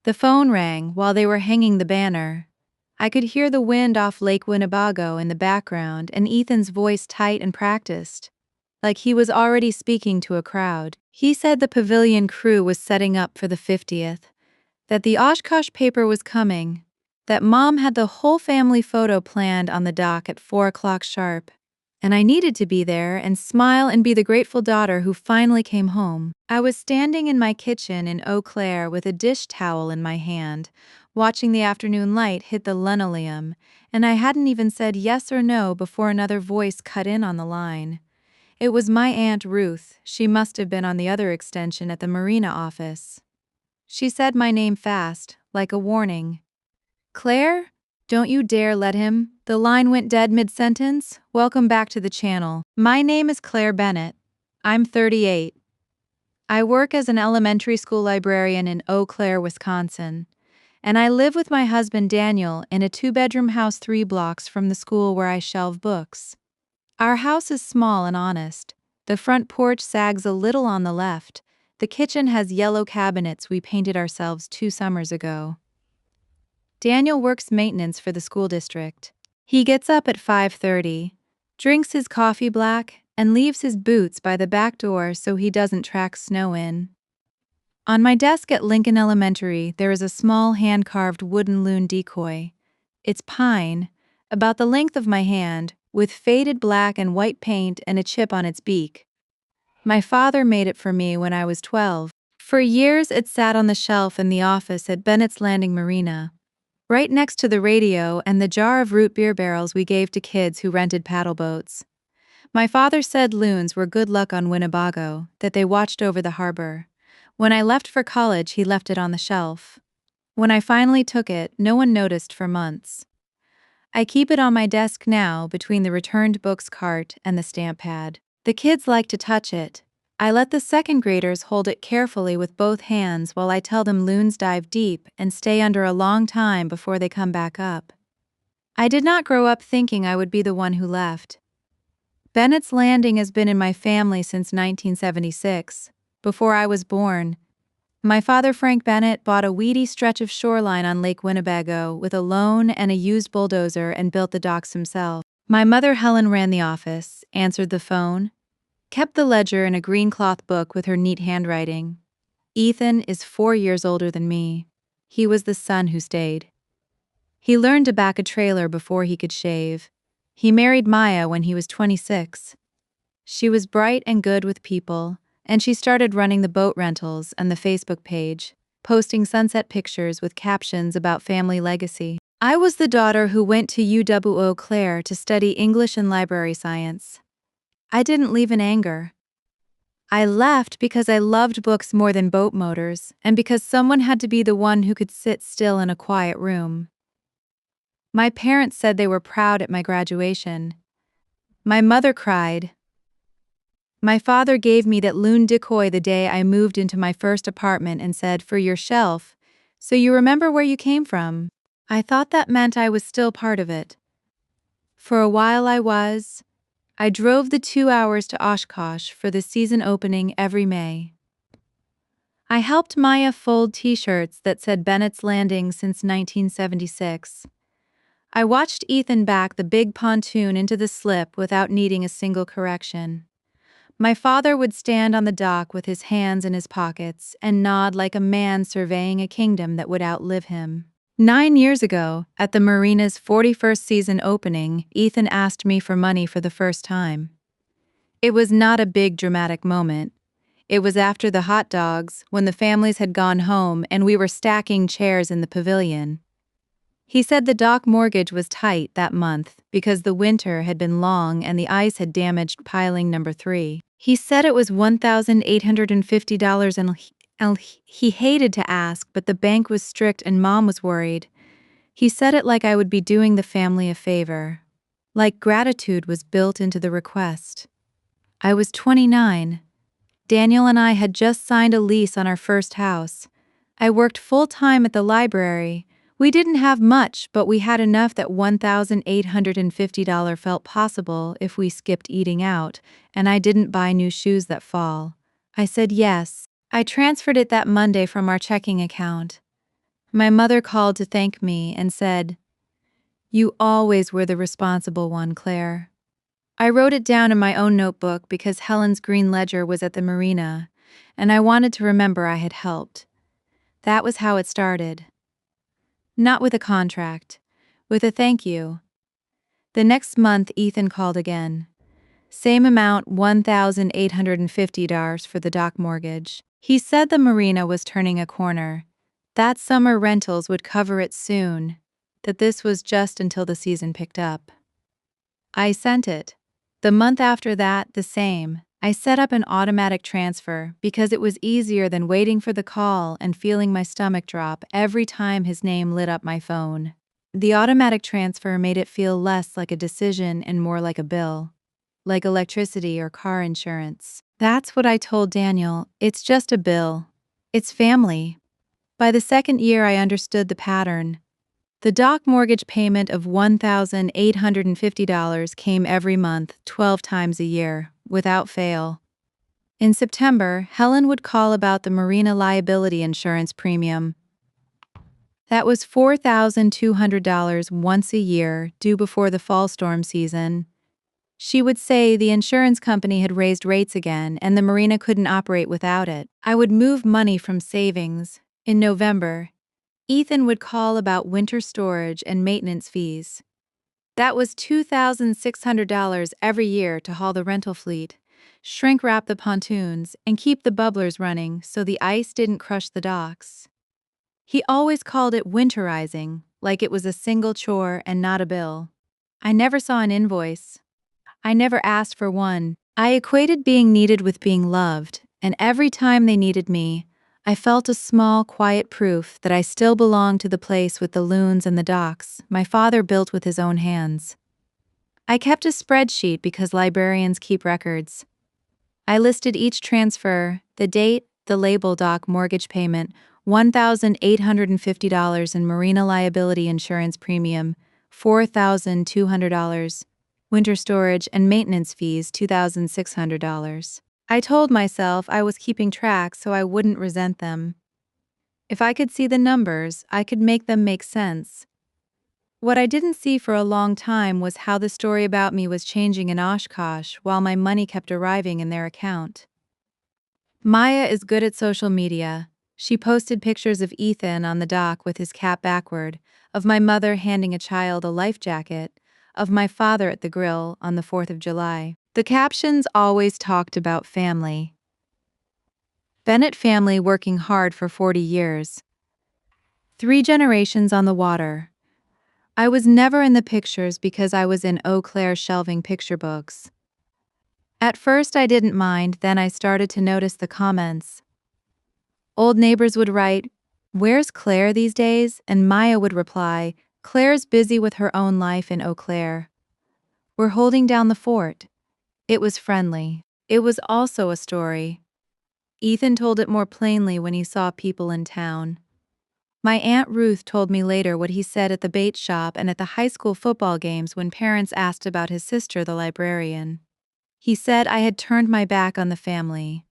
The phone rang while they were hanging the banner. I could hear the wind off Lake Winnebago in the background and Ethan's voice tight and practiced, like he was already speaking to a crowd. He said the pavilion crew was setting up for the 50th, that the Oshkosh paper was coming, that Mom had the whole family photo planned on the dock at 4 o'clock sharp, and I needed to be there and smile and be the grateful daughter who finally came home. I was standing in my kitchen in Eau Claire with a dish towel in my hand, watching the afternoon light hit the linoleum, and I hadn't even said yes or no before another voice cut in on the line. It was my Aunt Ruth. She must have been on the other extension at the Marina office. She said my name fast, like a warning. "Claire? Don't you dare let him." The line went dead mid-sentence. "Welcome back to the channel. My name is Claire Bennett. I'm 38. I work as an elementary school librarian in Eau Claire, Wisconsin. And I live with my husband Daniel in a 2-bedroom house 3 blocks from the school where I shelve books. Our house is small and honest. The front porch sags a little on the left. The kitchen has yellow cabinets we painted ourselves 2 summers ago. Daniel works maintenance for the school district. He gets up at 5:30, drinks his coffee black, and leaves his boots by the back door so he doesn't track snow in. On my desk at Lincoln Elementary, there is a small hand-carved wooden loon decoy. It's pine, about the length of my hand, with faded black and white paint and a chip on its beak. My father made it for me when I was 12. For years it sat on the shelf in the office at Bennett's Landing Marina, right next to the radio and the jar of root beer barrels we gave to kids who rented paddle boats. My father said loons were good luck on Winnebago, that they watched over the harbor. When I left for college, he left it on the shelf. When I finally took it, no one noticed for months. I keep it on my desk now between the returned books cart and the stamp pad. The kids like to touch it. I let the second graders hold it carefully with both hands while I tell them loons dive deep and stay under a long time before they come back up. I did not grow up thinking I would be the one who left. Bennett's Landing has been in my family since 1976, before I was born. My father, Frank Bennett, bought a weedy stretch of shoreline on Lake Winnebago with a loan and a used bulldozer and built the docks himself. My mother, Helen, ran the office, answered the phone, kept the ledger in a green cloth book with her neat handwriting. Ethan is 4 years older than me. He was the son who stayed. He learned to back a trailer before he could shave. He married Maya when he was 26. She was bright and good with people, and she started running the boat rentals and the Facebook page, posting sunset pictures with captions about family legacy. I was the daughter who went to UW Eau Claire to study English and library science. I didn't leave in anger. I left because I loved books more than boat motors, and because someone had to be the one who could sit still in a quiet room. My parents said they were proud at my graduation. My mother cried. My father gave me that loon decoy the day I moved into my first apartment and said, "For your shelf, so you remember where you came from." I thought that meant I was still part of it. For a while I was. I drove the 2 hours to Oshkosh for the season opening every May. I helped Maya fold t-shirts that said Bennett's Landing since 1976. I watched Ethan back the big pontoon into the slip without needing a single correction. My father would stand on the dock with his hands in his pockets and nod like a man surveying a kingdom that would outlive him. 9 years ago, at the Marina's 41st season opening, Ethan asked me for money for the first time. It was not a big dramatic moment. It was after the hot dogs, when the families had gone home and we were stacking chairs in the pavilion. He said the dock mortgage was tight that month because the winter had been long and the ice had damaged piling number 3. He said it was $1,850 and he hated to ask, but the bank was strict and Mom was worried. He said it like I would be doing the family a favor. Like gratitude was built into the request. I was 29. Daniel and I had just signed a lease on our first house. I worked full-time at the library. We didn't have much, but we had enough that $1,850 felt possible if we skipped eating out, and I didn't buy new shoes that fall. I said yes. I transferred it that Monday from our checking account. My mother called to thank me and said, "You always were the responsible one, Claire." I wrote it down in my own notebook because Helen's green ledger was at the marina, and I wanted to remember I had helped. That was how it started. Not with a contract, with a thank you. The next month, Ethan called again. Same amount, $1,850 for the dock mortgage. He said the marina was turning a corner, that summer rentals would cover it soon, that this was just until the season picked up. I sent it. The month after that, the same. I set up an automatic transfer because it was easier than waiting for the call and feeling my stomach drop every time his name lit up my phone. The automatic transfer made it feel less like a decision and more like a bill, like electricity or car insurance. That's what I told Daniel. It's just a bill. It's family. By the second year, I understood the pattern. The dock mortgage payment of $1,850 came every month, 12 times a year, without fail. In September, Helen would call about the marina liability insurance premium. That was $4,200 once a year, due before the fall storm season. She would say the insurance company had raised rates again and the marina couldn't operate without it. I would move money from savings. In November, Ethan would call about winter storage and maintenance fees. That was $2,600 every year to haul the rental fleet, shrink wrap the pontoons, and keep the bubblers running so the ice didn't crush the docks. He always called it winterizing, like it was a single chore and not a bill. I never saw an invoice. I never asked for one. I equated being needed with being loved, and every time they needed me, I felt a small, quiet proof that I still belonged to the place with the loons and the docks my father built with his own hands. I kept a spreadsheet because librarians keep records. I listed each transfer, the date, the label, dock mortgage payment, $1,850 in marina liability insurance premium, $4,200, winter storage and maintenance fees, $2,600. I told myself I was keeping track so I wouldn't resent them. If I could see the numbers, I could make them make sense. What I didn't see for a long time was how the story about me was changing in Oshkosh while my money kept arriving in their account. Maya is good at social media. She posted pictures of Ethan on the dock with his cap backward, of my mother handing a child a life jacket, of my father at the grill on the 4th of July. The captions always talked about family. Bennett family working hard for 40 years. 3 generations on the water. I was never in the pictures because I was in Eau Claire shelving picture books. At first I didn't mind, then I started to notice the comments. Old neighbors would write, "Where's Claire these days?" And Maya would reply, "Claire's busy with her own life in Eau Claire. We're holding down the fort." It was friendly. It was also a story. Ethan told it more plainly when he saw people in town. My Aunt Ruth told me later what he said at the bait shop and at the high school football games when parents asked about his sister, the librarian. He said I had turned my back on the family.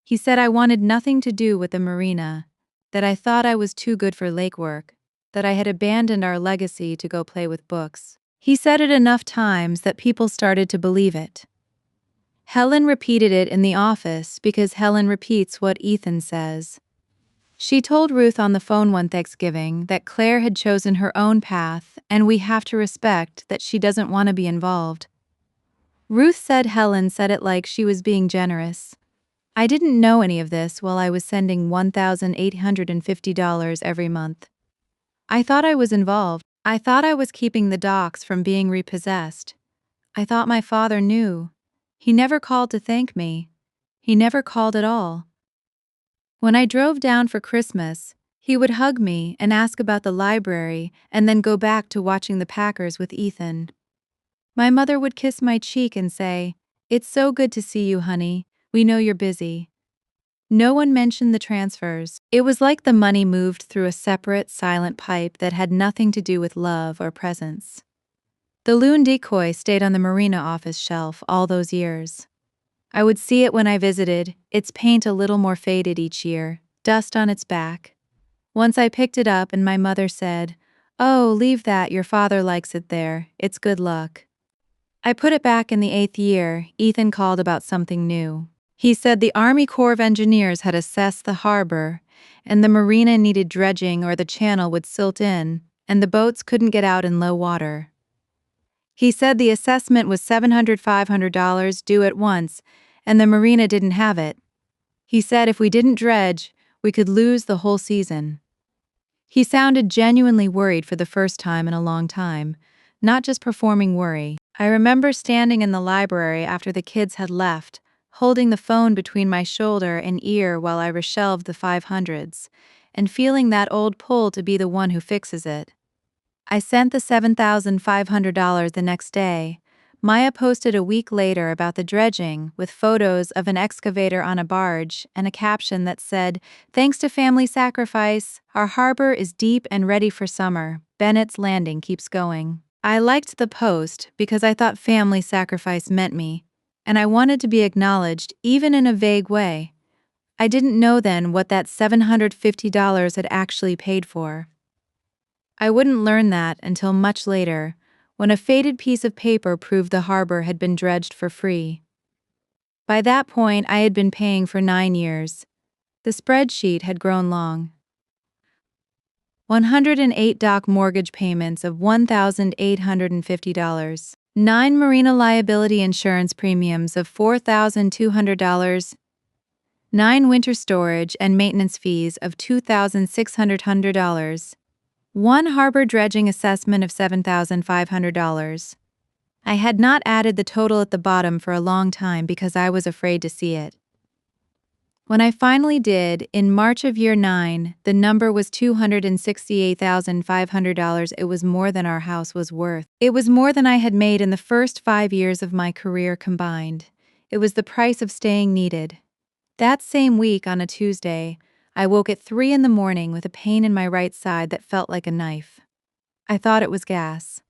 He said I wanted nothing to do with the marina, that I thought I was too good for lake work, that I had abandoned our legacy to go play with books. He said it enough times that people started to believe it. Helen repeated it in the office because Helen repeats what Ethan says. She told Ruth on the phone one Thanksgiving that Claire had chosen her own path and we have to respect that she doesn't want to be involved. Ruth said Helen said it like she was being generous. I didn't know any of this while I was sending $1,850 every month. I thought I was involved. I thought I was keeping the docks from being repossessed. I thought my father knew. He never called to thank me. He never called at all. When I drove down for Christmas, he would hug me and ask about the library and then go back to watching the Packers with Ethan. My mother would kiss my cheek and say, "It's so good to see you, honey. We know you're busy." No one mentioned the transfers. It was like the money moved through a separate, silent pipe that had nothing to do with love or presence. The loon decoy stayed on the marina office shelf all those years. I would see it when I visited, its paint a little more faded each year, dust on its back. Once I picked it up and my mother said, "Oh, leave that, your father likes it there, it's good luck." I put it back in the 8th year. Ethan called about something new. He said the Army Corps of Engineers had assessed the harbor, and the marina needed dredging or the channel would silt in, and the boats couldn't get out in low water. He said the assessment was $700–500 due at once, and the marina didn't have it. He said if we didn't dredge, we could lose the whole season. He sounded genuinely worried for the first time in a long time, not just performing worry. I remember standing in the library after the kids had left, holding the phone between my shoulder and ear while I reshelved the 500s, and feeling that old pull to be the one who fixes it. I sent the $7,500 the next day. Maya posted a week later about the dredging with photos of an excavator on a barge and a caption that said, "Thanks to family sacrifice, our harbor is deep and ready for summer. Bennett's Landing keeps going." I liked the post because I thought family sacrifice meant me, and I wanted to be acknowledged even in a vague way. I didn't know then what that $750 had actually paid for. I wouldn't learn that until much later, when a faded piece of paper proved the harbor had been dredged for free. By that point, I had been paying for 9 years. The spreadsheet had grown long. 108 dock mortgage payments of $1,850. 9 marina liability insurance premiums of $4,200. 9 winter storage and maintenance fees of $2,600. 1 harbor dredging assessment of $7,500. I had not added the total at the bottom for a long time because I was afraid to see it. When I finally did, in March of year 9, the number was $268,500. It was more than our house was worth. It was more than I had made in the first 5 years of my career combined. It was the price of staying needed. That same week, on a Tuesday, I woke at 3 in the morning with a pain in my right side that felt like a knife. I thought it was gas.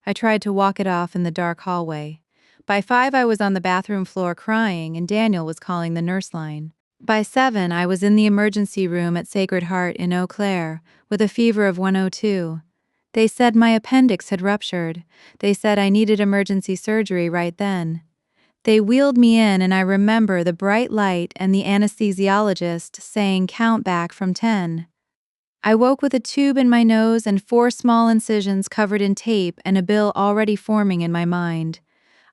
I tried to walk it off in the dark hallway. By 5, I was on the bathroom floor crying, and Daniel was calling the nurse line. By 7, I was in the emergency room at Sacred Heart in Eau Claire with a fever of 102. They said my appendix had ruptured. They said I needed emergency surgery right then. They wheeled me in, and I remember the bright light and the anesthesiologist saying, "Count back from 10. I woke with a tube in my nose and 4 small incisions covered in tape and a bill already forming in my mind.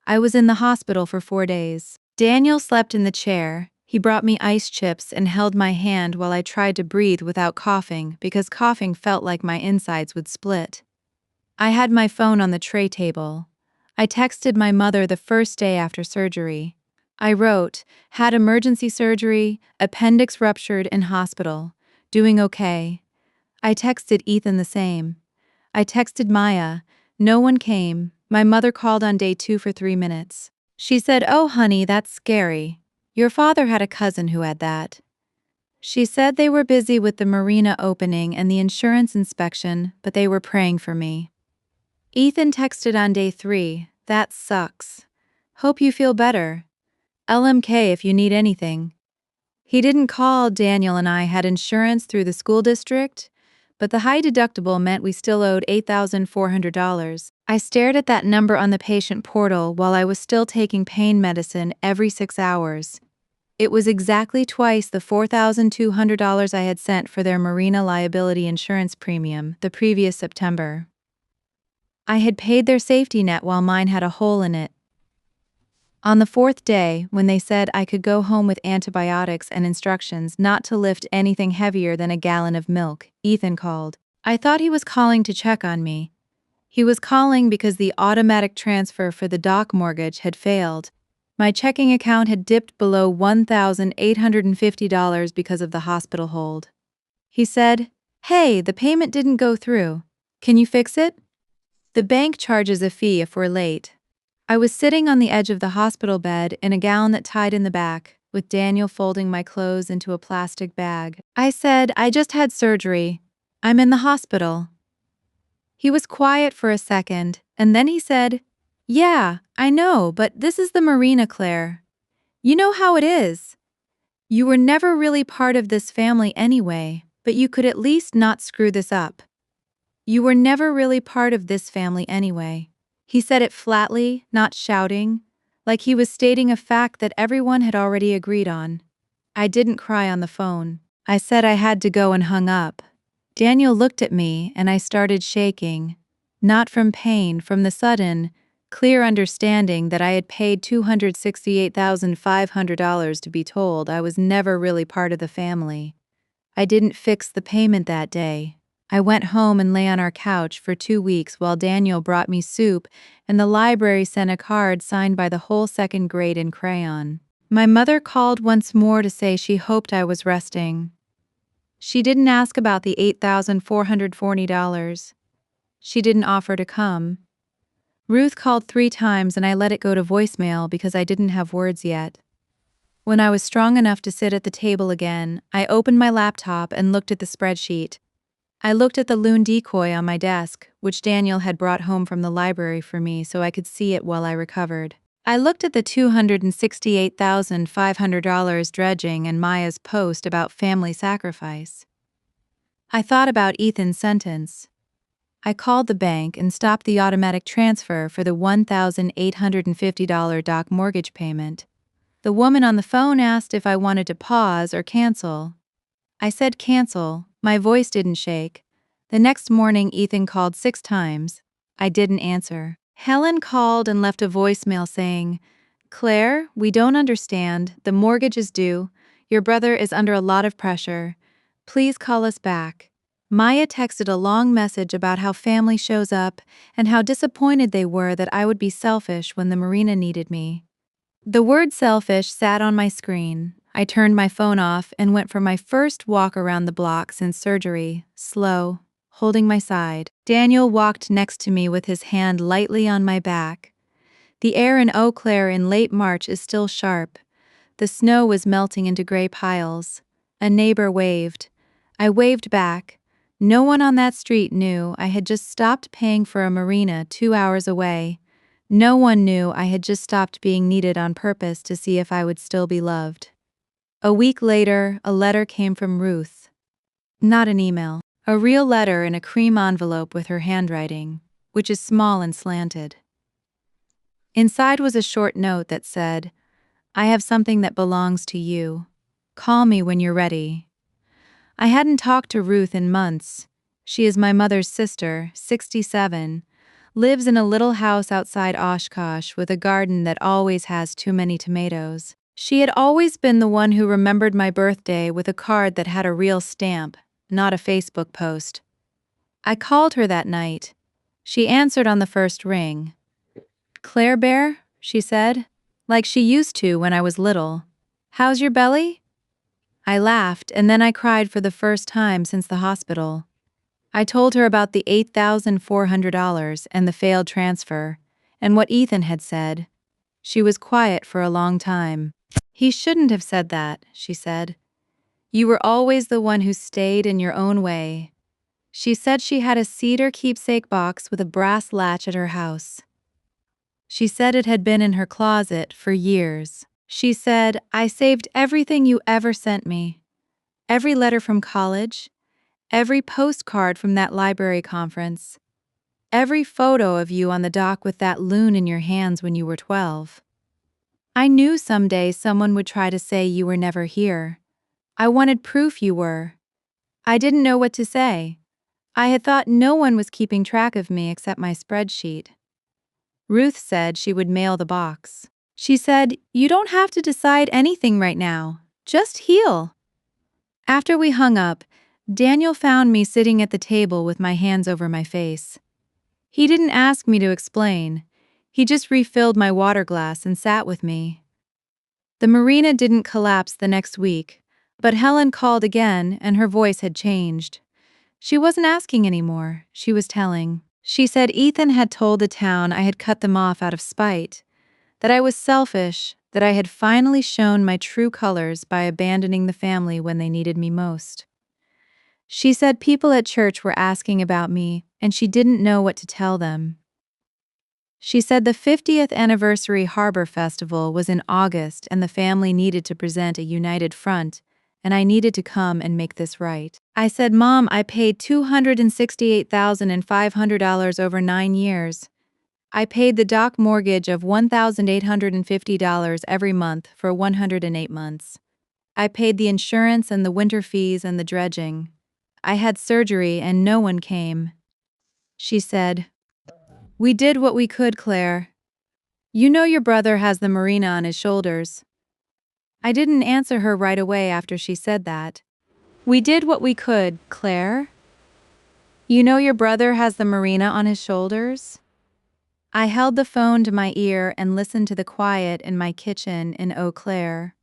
I was in the hospital for 4 days. Daniel slept in the chair. He brought me ice chips and held my hand while I tried to breathe without coughing because coughing felt like my insides would split. I had my phone on the tray table. I texted my mother the first day after surgery. I wrote, "Had emergency surgery, appendix ruptured in hospital. Doing okay." I texted Ethan the same. I texted Maya. No one came. My mother called on day 2 for 3 minutes. She said, "Oh honey, that's scary. Your father had a cousin who had that." She said they were busy with the marina opening and the insurance inspection, but they were praying for me. Ethan texted on day 3, "That sucks. Hope you feel better. LMK if you need anything." He didn't call. Daniel and I had insurance through the school district, but the high deductible meant we still owed $8,400. I stared at that number on the patient portal while I was still taking pain medicine every 6 hours. It was exactly twice the $4,200 I had sent for their marina liability insurance premium the previous September. I had paid their safety net while mine had a hole in it. On the 4th day, when they said I could go home with antibiotics and instructions not to lift anything heavier than a gallon of milk, Ethan called. I thought he was calling to check on me. He was calling because the automatic transfer for the dock mortgage had failed. My checking account had dipped below $1,850 because of the hospital hold. He said, "Hey, the payment didn't go through. Can you fix it? The bank charges a fee if we're late." I was sitting on the edge of the hospital bed in a gown that tied in the back, with Daniel folding my clothes into a plastic bag. I said, "I just had surgery. I'm in the hospital." He was quiet for a second, and then he said, "Yeah, I know, but this is the marina, Claire. You know how it is. You were never really part of this family anyway." But you could at least not screw this up. You were never really part of this family anyway. He said it flatly, not shouting, like he was stating a fact that everyone had already agreed on. I didn't cry on the phone. I said I had to go and hung up. Daniel looked at me and I started shaking. Not from pain, from the sudden, clear understanding that I had paid $268,500 to be told I was never really part of the family. I didn't fix the payment that day. I went home and lay on our couch for 2 weeks while Daniel brought me soup and the library sent a card signed by the whole second grade in crayon. My mother called once more to say she hoped I was resting. She didn't ask about the $8,440. She didn't offer to come. Ruth called 3 times and I let it go to voicemail because I didn't have words yet. When I was strong enough to sit at the table again, I opened my laptop and looked at the spreadsheet. I looked at the loon decoy on my desk, which Daniel had brought home from the library for me so I could see it while I recovered. I looked at the $268,500 dredging and Maya's post about family sacrifice. I thought about Ethan's sentence. I called the bank and stopped the automatic transfer for the $1,850 doc mortgage payment. The woman on the phone asked if I wanted to pause or cancel. I said cancel. My voice didn't shake. The next morning, Ethan called 6 times. I didn't answer. Helen called and left a voicemail saying, "Claire, we don't understand. The mortgage is due. Your brother is under a lot of pressure. Please call us back." Maya texted a long message about how family shows up and how disappointed they were that I would be selfish when the Marina needed me. The word selfish sat on my screen. I turned my phone off and went for my first walk around the block since surgery, slow, holding my side. Daniel walked next to me with his hand lightly on my back. The air in Eau Claire in late March is still sharp. The snow was melting into gray piles. A neighbor waved. I waved back. No one on that street knew I had just stopped paying for a marina 2 hours away. No one knew I had just stopped being needed on purpose to see if I would still be loved. A week later, a letter came from Ruth. Not an email. A real letter in a cream envelope with her handwriting, which is small and slanted. Inside was a short note that said, "I have something that belongs to you. Call me when you're ready." I hadn't talked to Ruth in months. She is my mother's sister, 67, lives in a little house outside Oshkosh with a garden that always has too many tomatoes. She had always been the one who remembered my birthday with a card that had a real stamp, not a Facebook post. I called her that night. She answered on the first ring. "Claire Bear," she said, like she used to when I was little. "How's your belly?" I laughed and then I cried for the first time since the hospital. I told her about the $8,400 and the failed transfer, and what Ethan had said. She was quiet for a long time. "He shouldn't have said that," she said. "You were always the one who stayed in your own way." She said she had a cedar keepsake box with a brass latch at her house. She said it had been in her closet for years. She said, "I saved everything you ever sent me. Every letter from college, every postcard from that library conference, every photo of you on the dock with that loon in your hands when you were 12. I knew someday someone would try to say you were never here. I wanted proof you were. I didn't know what to say. I had thought no one was keeping track of me except my spreadsheet." Ruth said she would mail the box. She said, "You don't have to decide anything right now. Just heal." After we hung up, Daniel found me sitting at the table with my hands over my face. He didn't ask me to explain. He just refilled my water glass and sat with me. The marina didn't collapse the next week, but Helen called again and her voice had changed. She wasn't asking anymore, she was telling. She said Ethan had told the town I had cut them off out of spite, that I was selfish, that I had finally shown my true colors by abandoning the family when they needed me most. She said people at church were asking about me and she didn't know what to tell them. She said the 50th anniversary Harbor Festival was in August and the family needed to present a united front and I needed to come and make this right. I said, "Mom, I paid $268,500 over 9 years. I paid the dock mortgage of $1,850 every month for 108 months. I paid the insurance and the winter fees and the dredging. I had surgery and no one came." She said, "We did what we could, Claire. You know your brother has the Marina on his shoulders." I didn't answer her right away after she said that. "We did what we could, Claire? You know your brother has the Marina on his shoulders?" I held the phone to my ear and listened to the quiet in my kitchen in Eau Claire.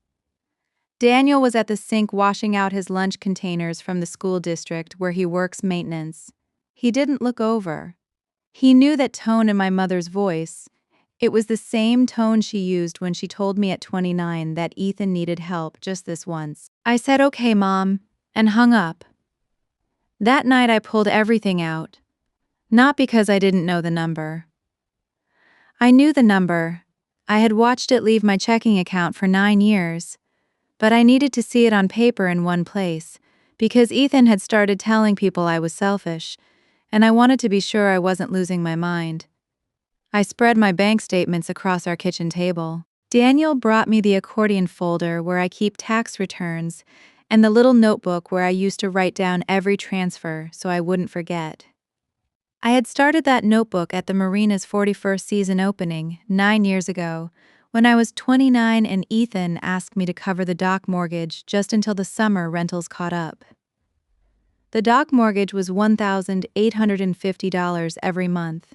Daniel was at the sink washing out his lunch containers from the school district where he works maintenance. He didn't look over. He knew that tone in my mother's voice. It was the same tone she used when she told me at 29 that Ethan needed help just this once. I said, "Okay, Mom," and hung up. That night I pulled everything out. Not because I didn't know the number. I knew the number. I had watched it leave my checking account for 9 years. But I needed to see it on paper in one place, because Ethan had started telling people I was selfish, and I wanted to be sure I wasn't losing my mind. I spread my bank statements across our kitchen table. Daniel brought me the accordion folder where I keep tax returns, and the little notebook where I used to write down every transfer so I wouldn't forget. I had started that notebook at the Marina's 41st season opening 9 years ago, when I was 29 and Ethan asked me to cover the dock mortgage just until the summer rentals caught up. The dock mortgage was $1,850 every month.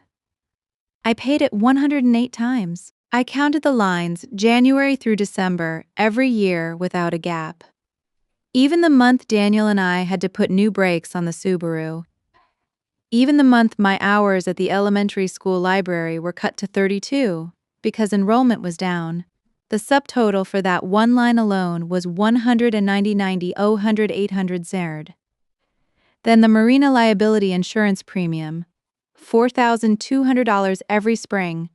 I paid it 108 times. I counted the lines January through December every year without a gap. Even the month Daniel and I had to put new brakes on the Subaru. Even the month my hours at the elementary school library were cut to 32. Because enrollment was down. The subtotal for that one line alone was 190,800 zerd. Then the Marina liability insurance premium, $4,200 every spring.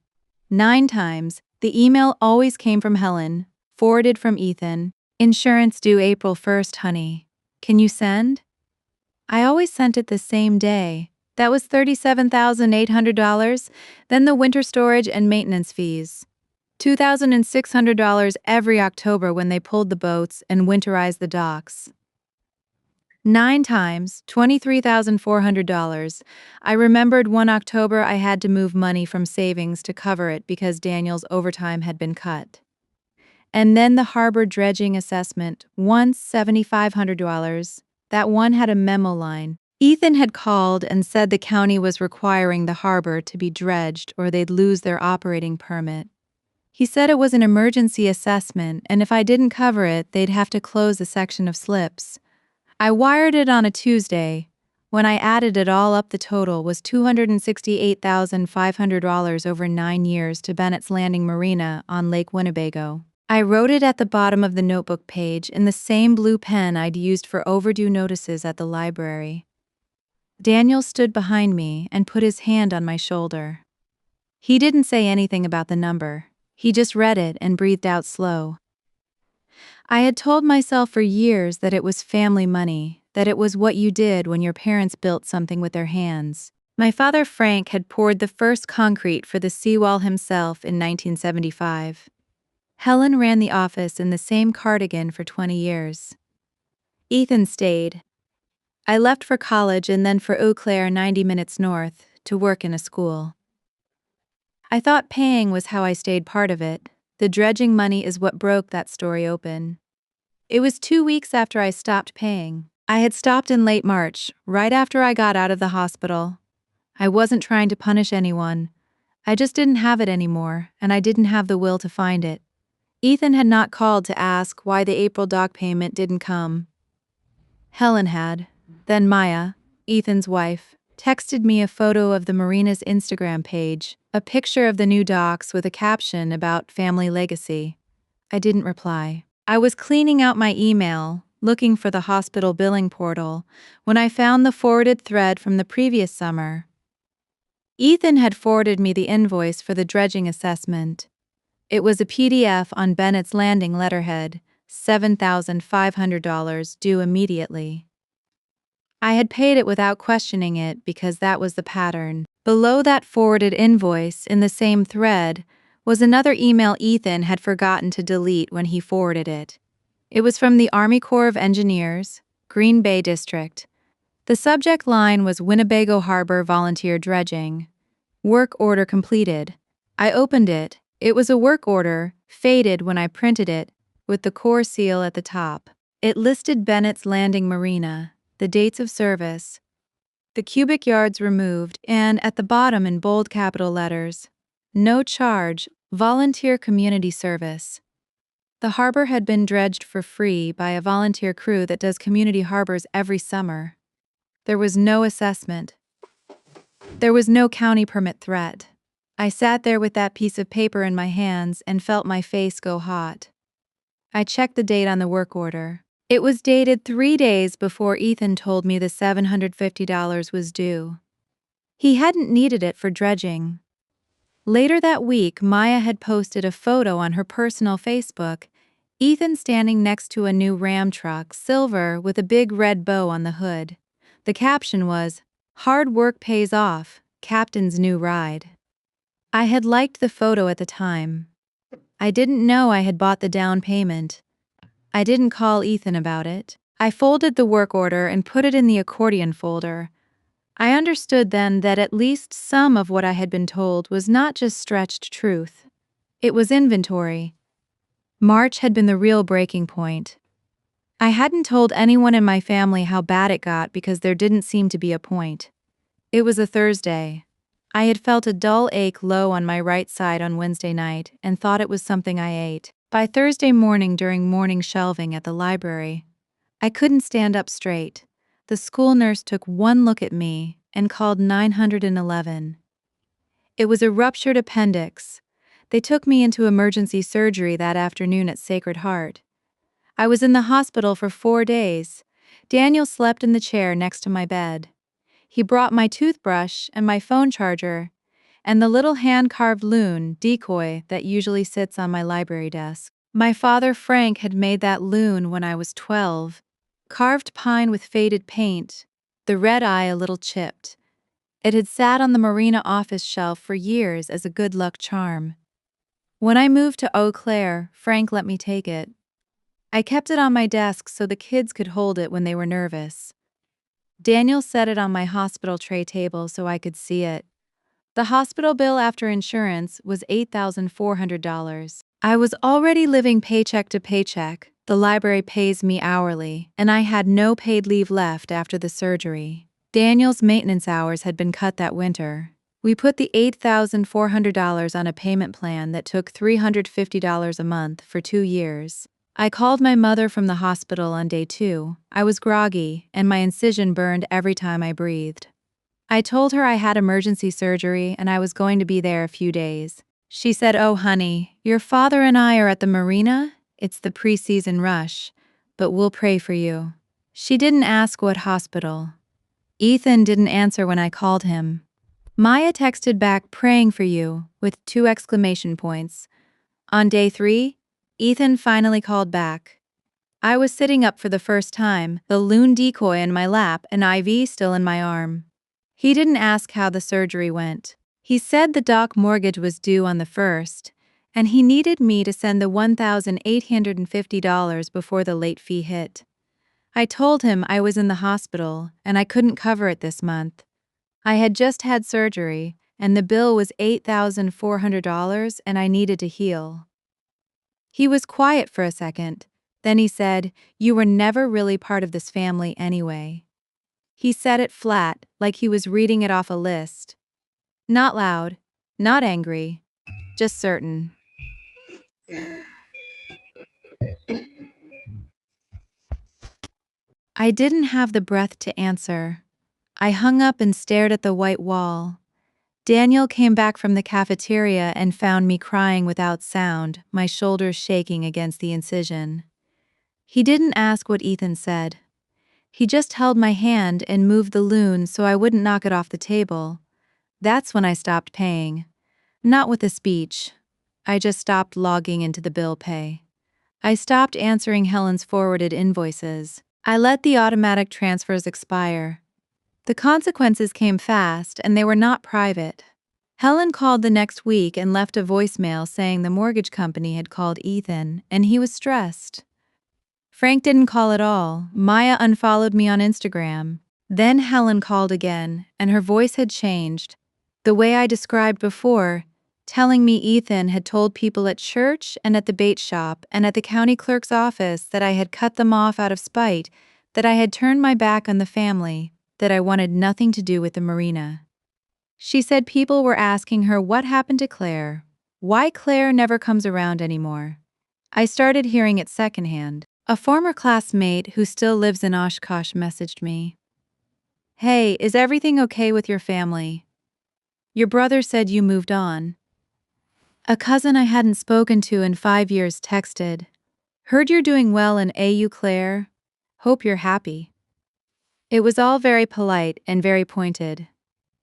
9 times, the email always came from Helen, forwarded from Ethan. "Insurance due April 1st, honey. Can you send?" I always sent it the same day. That was $37,800, then the winter storage and maintenance fees. $2,600 every October when they pulled the boats and winterized the docks. 9 times, $23,400. I remembered one October I had to move money from savings to cover it because Daniel's overtime had been cut. And then the harbor dredging assessment, once $7,500. That one had a memo line. Ethan had called and said the county was requiring the harbor to be dredged or they'd lose their operating permit. He said it was an emergency assessment, and if I didn't cover it, they'd have to close a section of slips. I wired it on a Tuesday. When I added it all up, the total was $268,500 over 9 years to Bennett's Landing Marina on Lake Winnebago. I wrote it at the bottom of the notebook page in the same blue pen I'd used for overdue notices at the library. Daniel stood behind me and put his hand on my shoulder. He didn't say anything about the number. He just read it and breathed out slow. I had told myself for years that it was family money, that it was what you did when your parents built something with their hands. My father Frank had poured the first concrete for the seawall himself in 1975. Helen ran the office in the same cardigan for 20 years. Ethan stayed. I left for college and then for Eau Claire 90 minutes north, to work in a school. I thought paying was how I stayed part of it. The dredging money is what broke that story open. It was 2 weeks after I stopped paying. I had stopped in late March, right after I got out of the hospital. I wasn't trying to punish anyone. I just didn't have it anymore, and I didn't have the will to find it. Ethan had not called to ask why the April dock payment didn't come. Helen had. Then Maya, Ethan's wife, texted me a photo of the Marina's Instagram page, a picture of the new docks with a caption about family legacy. I didn't reply. I was cleaning out my email, looking for the hospital billing portal, when I found the forwarded thread from the previous summer. Ethan had forwarded me the invoice for the dredging assessment. It was a PDF on Bennett's Landing letterhead, $7,500 due immediately. I had paid it without questioning it because that was the pattern. Below that forwarded invoice, in the same thread, was another email Ethan had forgotten to delete when he forwarded it. It was from the Army Corps of Engineers, Green Bay District. The subject line was Winnebago Harbor Volunteer Dredging. Work order completed. I opened it. It was a work order, faded when I printed it, with the Corps seal at the top. It listed Bennett's Landing Marina, the dates of service, the cubic yards removed, and at the bottom in bold capital letters, no charge, volunteer community service. The harbor had been dredged for free by a volunteer crew that does community harbors every summer. There was no assessment. There was no county permit threat. I sat there with that piece of paper in my hands and felt my face go hot. I checked the date on the work order. It was dated 3 days before Ethan told me the $750 was due. He hadn't needed it for dredging. Later that week, Maya had posted a photo on her personal Facebook, Ethan standing next to a new Ram truck, silver, with a big red bow on the hood. The caption was, "Hard work pays off, Captain's new ride." I had liked the photo at the time. I didn't know I had bought the down payment. I didn't call Ethan about it. I folded the work order and put it in the accordion folder. I understood then that at least some of what I had been told was not just stretched truth. It was inventory. March had been the real breaking point. I hadn't told anyone in my family how bad it got because there didn't seem to be a point. It was a Thursday. I had felt a dull ache low on my right side on Wednesday night and thought it was something I ate. By Thursday morning during morning shelving at the library, I couldn't stand up straight. The school nurse took one look at me and called 911. It was a ruptured appendix. They took me into emergency surgery that afternoon at Sacred Heart. I was in the hospital for 4 days. Daniel slept in the chair next to my bed. He brought my toothbrush and my phone charger, and the little hand-carved loon, decoy, that usually sits on my library desk. My father Frank had made that loon when I was 12. Carved pine with faded paint, the red eye a little chipped. It had sat on the Marina office shelf for years as a good luck charm. When I moved to Eau Claire, Frank let me take it. I kept it on my desk so the kids could hold it when they were nervous. Daniel set it on my hospital tray table so I could see it. The hospital bill after insurance was $8,400. I was already living paycheck to paycheck. The library pays me hourly, and I had no paid leave left after the surgery. Daniel's maintenance hours had been cut that winter. We put the $8,400 on a payment plan that took $350 a month for 2 years. I called my mother from the hospital on day 2. I was groggy, and my incision burned every time I breathed. I told her I had emergency surgery and I was going to be there a few days. She said, "Oh, honey, your father and I are at the Marina. It's the preseason rush, but we'll pray for you." She didn't ask what hospital. Ethan didn't answer when I called him. Maya texted back, "Praying for you," with 2 exclamation points. On day 3, Ethan finally called back. I was sitting up for the first time, the loon decoy in my lap and IV still in my arm. He didn't ask how the surgery went. He said the doc mortgage was due on the 1st, and he needed me to send the $1,850 before the late fee hit. I told him I was in the hospital and I couldn't cover it this month. I had just had surgery, and the bill was $8,400 and I needed to heal. He was quiet for a second. Then he said, "You were never really part of this family anyway." He said it flat, like he was reading it off a list. Not loud, not angry, just certain. I didn't have the breath to answer. I hung up and stared at the white wall. Daniel came back from the cafeteria and found me crying without sound, my shoulders shaking against the incision. He didn't ask what Ethan said. He just held my hand and moved the loon so I wouldn't knock it off the table. That's when I stopped paying. Not with a speech. I just stopped logging into the bill pay. I stopped answering Helen's forwarded invoices. I let the automatic transfers expire. The consequences came fast, and they were not private. Helen called the next week and left a voicemail saying the mortgage company had called Ethan, and he was stressed. Frank didn't call at all. Maya unfollowed me on Instagram. Then Helen called again, and her voice had changed. The way I described before, telling me Ethan had told people at church and at the bait shop and at the county clerk's office that I had cut them off out of spite, that I had turned my back on the family, that I wanted nothing to do with the Marina. She said people were asking her what happened to Claire, why Claire never comes around anymore. I started hearing it secondhand. A former classmate who still lives in Oshkosh messaged me. "Hey, is everything okay with your family? Your brother said you moved on." A cousin I hadn't spoken to in 5 years texted, "Heard you're doing well in AU Claire. Hope you're happy." It was all very polite and very pointed.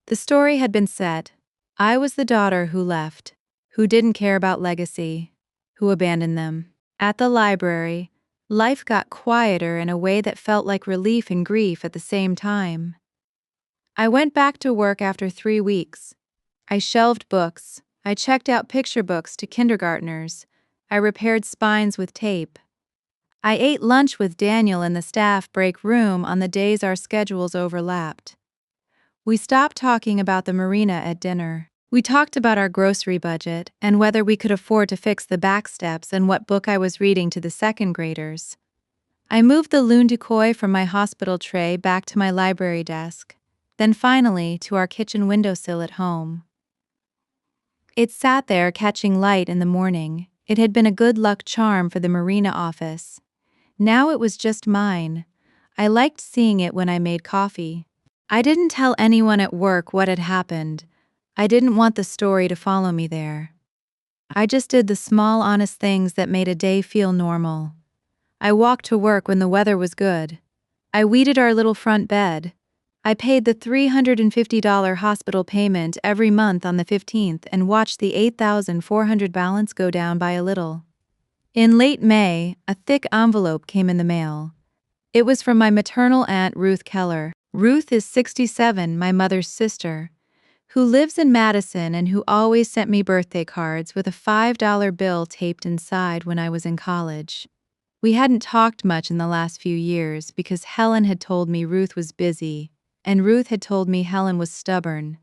The story had been set. I was the daughter who left, who didn't care about legacy, who abandoned them. At the library, life got quieter in a way that felt like relief and grief at the same time. I went back to work after 3 weeks. I shelved books. I checked out picture books to kindergartners. I repaired spines with tape. I ate lunch with Daniel in the staff break room on the days our schedules overlapped. We stopped talking about the Marina at dinner. We talked about our grocery budget and whether we could afford to fix the back steps and what book I was reading to the second graders. I moved the Lune Decoy from my hospital tray back to my library desk, then finally to our kitchen windowsill at home. It sat there catching light in the morning. It had been a good luck charm for the Marina office. Now it was just mine. I liked seeing it when I made coffee. I didn't tell anyone at work what had happened. I didn't want the story to follow me there. I just did the small, honest things that made a day feel normal. I walked to work when the weather was good. I weeded our little front bed. I paid the $350 hospital payment every month on the 15th and watched the $8,400 balance go down by a little. In late May, a thick envelope came in the mail. It was from my maternal aunt Ruth Keller. Ruth is 67, my mother's sister, who lives in Madison and who always sent me birthday cards with a $5 bill taped inside when I was in college. We hadn't talked much in the last few years because Helen had told me Ruth was busy, and Ruth had told me Helen was stubborn,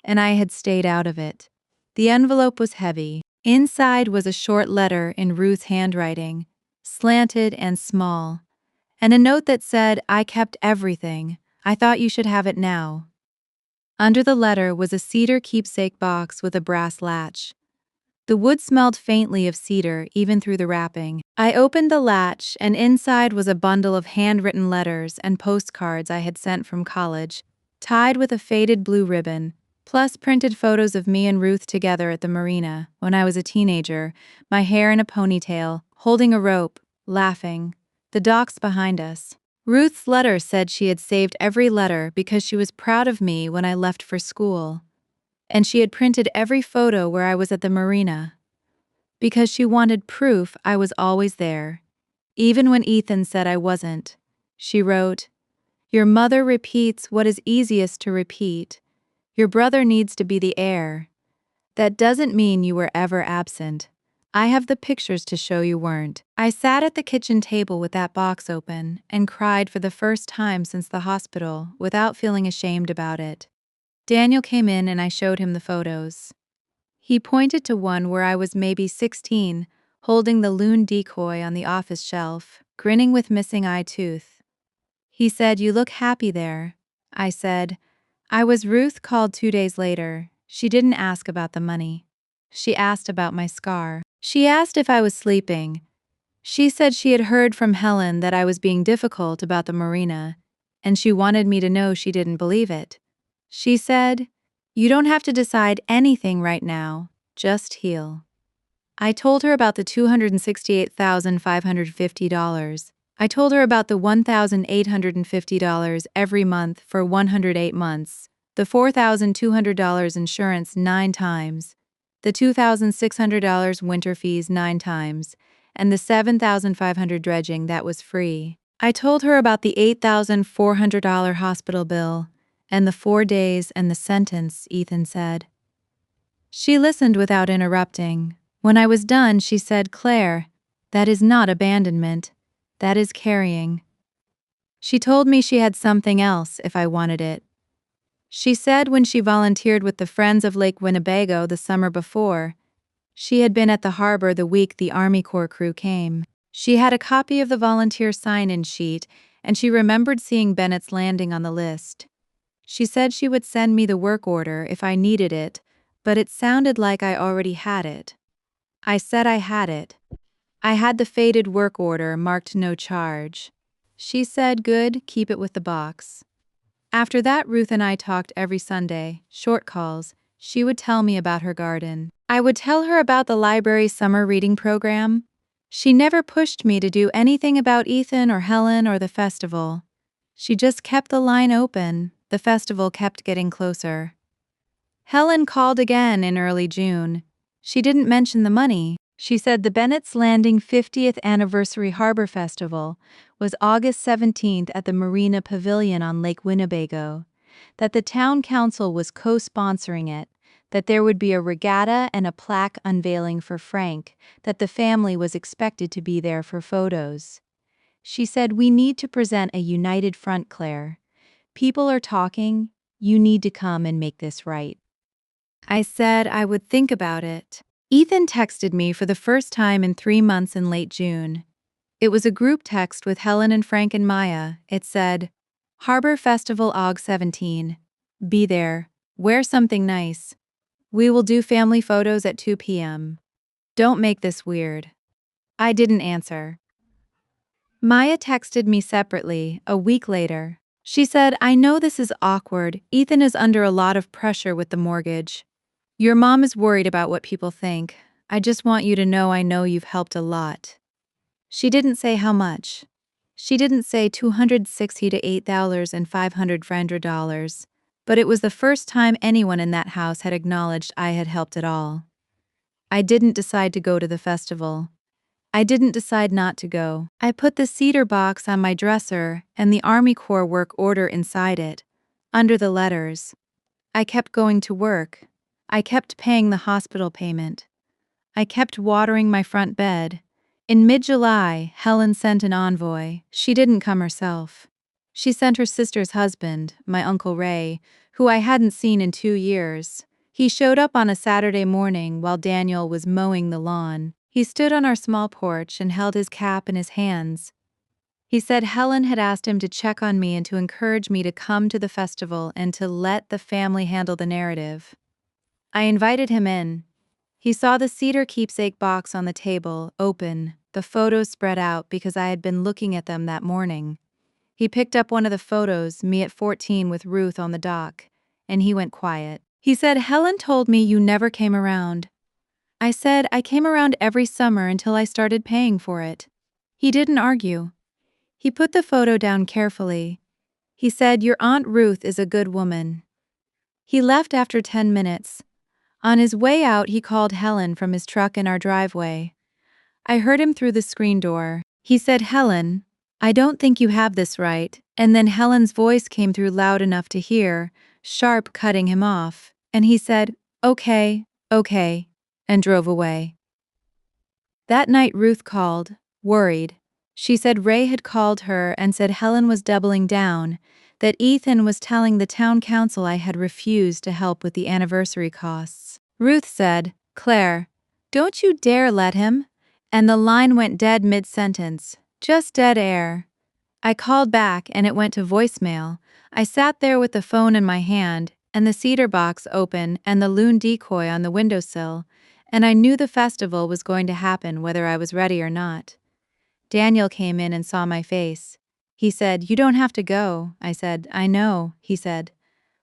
and I had stayed out of it. The envelope was heavy. Inside was a short letter in Ruth's handwriting, slanted and small, and a note that said, "I kept everything. I thought you should have it now." Under the letter was a cedar keepsake box with a brass latch. The wood smelled faintly of cedar even through the wrapping. I opened the latch, and inside was a bundle of handwritten letters and postcards I had sent from college, tied with a faded blue ribbon, plus printed photos of me and Ruth together at the Marina when I was a teenager, my hair in a ponytail, holding a rope, laughing. The docks behind us. Ruth's letter said she had saved every letter because she was proud of me when I left for school. And she had printed every photo where I was at the Marina, because she wanted proof I was always there, even when Ethan said I wasn't. She wrote, "Your mother repeats what is easiest to repeat. Your brother needs to be the heir. That doesn't mean you were ever absent. I have the pictures to show you weren't." I sat at the kitchen table with that box open and cried for the first time since the hospital without feeling ashamed about it. Daniel came in and I showed him the photos. He pointed to one where I was maybe 16, holding the Lune Decoy on the office shelf, grinning with missing eye tooth. He said, "You look happy there." I said, "I was." Ruth called 2 days later. She didn't ask about the money. She asked about my scar. She asked if I was sleeping. She said she had heard from Helen that I was being difficult about the Marina, and she wanted me to know she didn't believe it. She said, "You don't have to decide anything right now, just heal." I told her about the $268,550. I told her about the $1,850 every month for 108 months, the $4,200 insurance 9 times, the $2,600 winter fees 9 times, and the $7,500 dredging that was free. I told her about the $8,400 hospital bill, and the 4 days and the sentence, Ethan said. She listened without interrupting. When I was done, she said, "Claire, that is not abandonment. That is carrying." She told me she had something else if I wanted it. She said when she volunteered with the Friends of Lake Winnebago the summer before, she had been at the harbor the week the Army Corps crew came. She had a copy of the volunteer sign-in sheet, and she remembered seeing Bennett's landing on the list. She said she would send me the work order if I needed it, but it sounded like I already had it. I said I had it. I had the faded work order marked no charge. She said, "Good, keep it with the box." After that, Ruth and I talked every Sunday, short calls. She would tell me about her garden. I would tell her about the library's summer reading program. She never pushed me to do anything about Ethan or Helen or the festival. She just kept the line open. The festival kept getting closer. Helen called again in early June. She didn't mention the money. She said the Bennett's Landing 50th Anniversary Harbor Festival was August 17th at the Marina Pavilion on Lake Winnebago, that the town council was co-sponsoring it, that there would be a regatta and a plaque unveiling for Frank, that the family was expected to be there for photos. She said, "We need to present a united front, Claire. People are talking. You need to come and make this right." I said I would think about it. Ethan texted me for the first time in 3 months in late June. It was a group text with Helen and Frank and Maya. It said, "Harbor Festival Aug 17. Be there. Wear something nice. We will do family photos at 2 p.m. Don't make this weird." I didn't answer. Maya texted me separately a week later. She said, "I know this is awkward. Ethan is under a lot of pressure with the mortgage. Your mom is worried about what people think. I just want you to know I know you've helped a lot." She didn't say how much. She didn't say $260 to $8,500, but it was the first time anyone in that house had acknowledged I had helped at all. I didn't decide to go to the festival. I didn't decide not to go. I put the cedar box on my dresser and the Army Corps work order inside it, under the letters. I kept going to work. I kept paying the hospital payment. I kept watering my front bed. In mid-July, Helen sent an envoy. She didn't come herself. She sent her sister's husband, my Uncle Ray, who I hadn't seen in 2 years. He showed up on a Saturday morning while Daniel was mowing the lawn. He stood on our small porch and held his cap in his hands. He said Helen had asked him to check on me and to encourage me to come to the festival and to let the family handle the narrative. I invited him in. He saw the cedar keepsake box on the table, open, the photos spread out because I had been looking at them that morning. He picked up one of the photos, me at 14 with Ruth on the dock, and he went quiet. He said, "Helen told me you never came around." I said I came around every summer until I started paying for it. He didn't argue. He put the photo down carefully. He said, "Your Aunt Ruth is a good woman." He left after 10 minutes. On his way out, he called Helen from his truck in our driveway. I heard him through the screen door. He said, "Helen, I don't think you have this right," and then Helen's voice came through loud enough to hear, sharp, cutting him off, and he said, okay, and drove away. That night Ruth called, worried. She said Ray had called her and said Helen was doubling down, that Ethan was telling the town council I had refused to help with the anniversary costs. Ruth said, "Claire, don't you dare let him," and the line went dead mid-sentence, just dead air. I called back and it went to voicemail. I sat there with the phone in my hand and the cedar box open and the loon decoy on the windowsill, and I knew the festival was going to happen whether I was ready or not. Daniel came in and saw my face. He said, "You don't have to go." I said, "I know," he said.